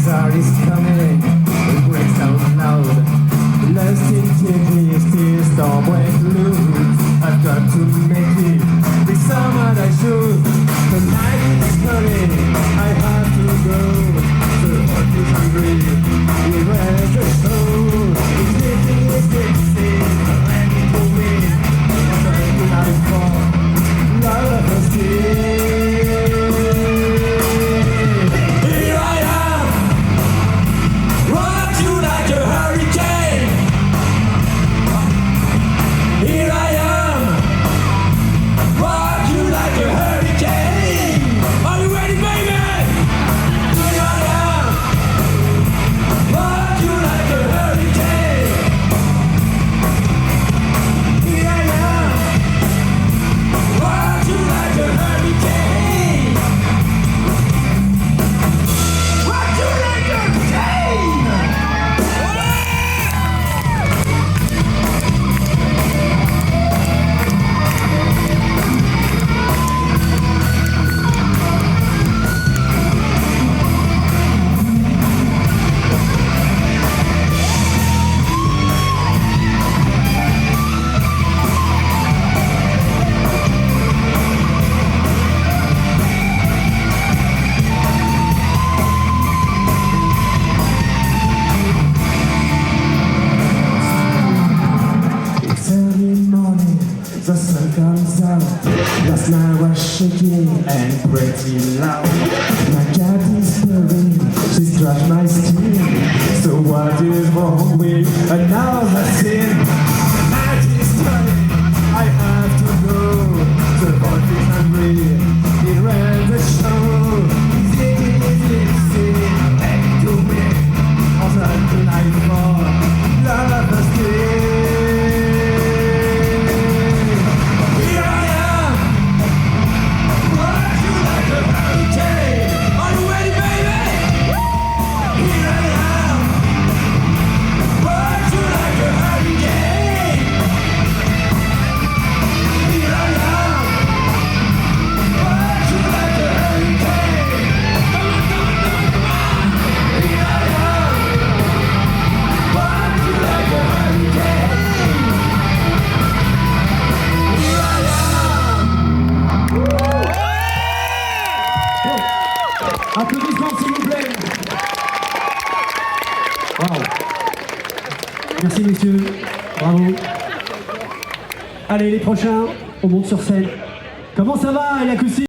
guitar is coming, it breaks out loud. Lost in tears, tears don't break loose. I've got to make it be someone I should. The night is coming, I have to go. The heart is hungry, we ready to show. It's getting, and it will win. I'm trying to have it for love of us still. Here I am, rock you like a hurricane. Here I am, rock you like a hurricane. Are you ready, baby? Here I am, rock you like a hurricane. Here I am, rock you like a hurricane. Rock you like a hurricane. It's early morning, the sun comes out. Last night was shaking and pretty loud. My cat is purring, she scratched my skin. So what is wrong with another sin? The night is turning, I have to go. The voice is hungry, it ran the show. It's easy, and to win. Also tonight for love of still. Applaudissements s'il vous plaît. Wow. Merci messieurs, bravo. Allez les prochains, on monte sur scène. Comment ça va, El Acoustique?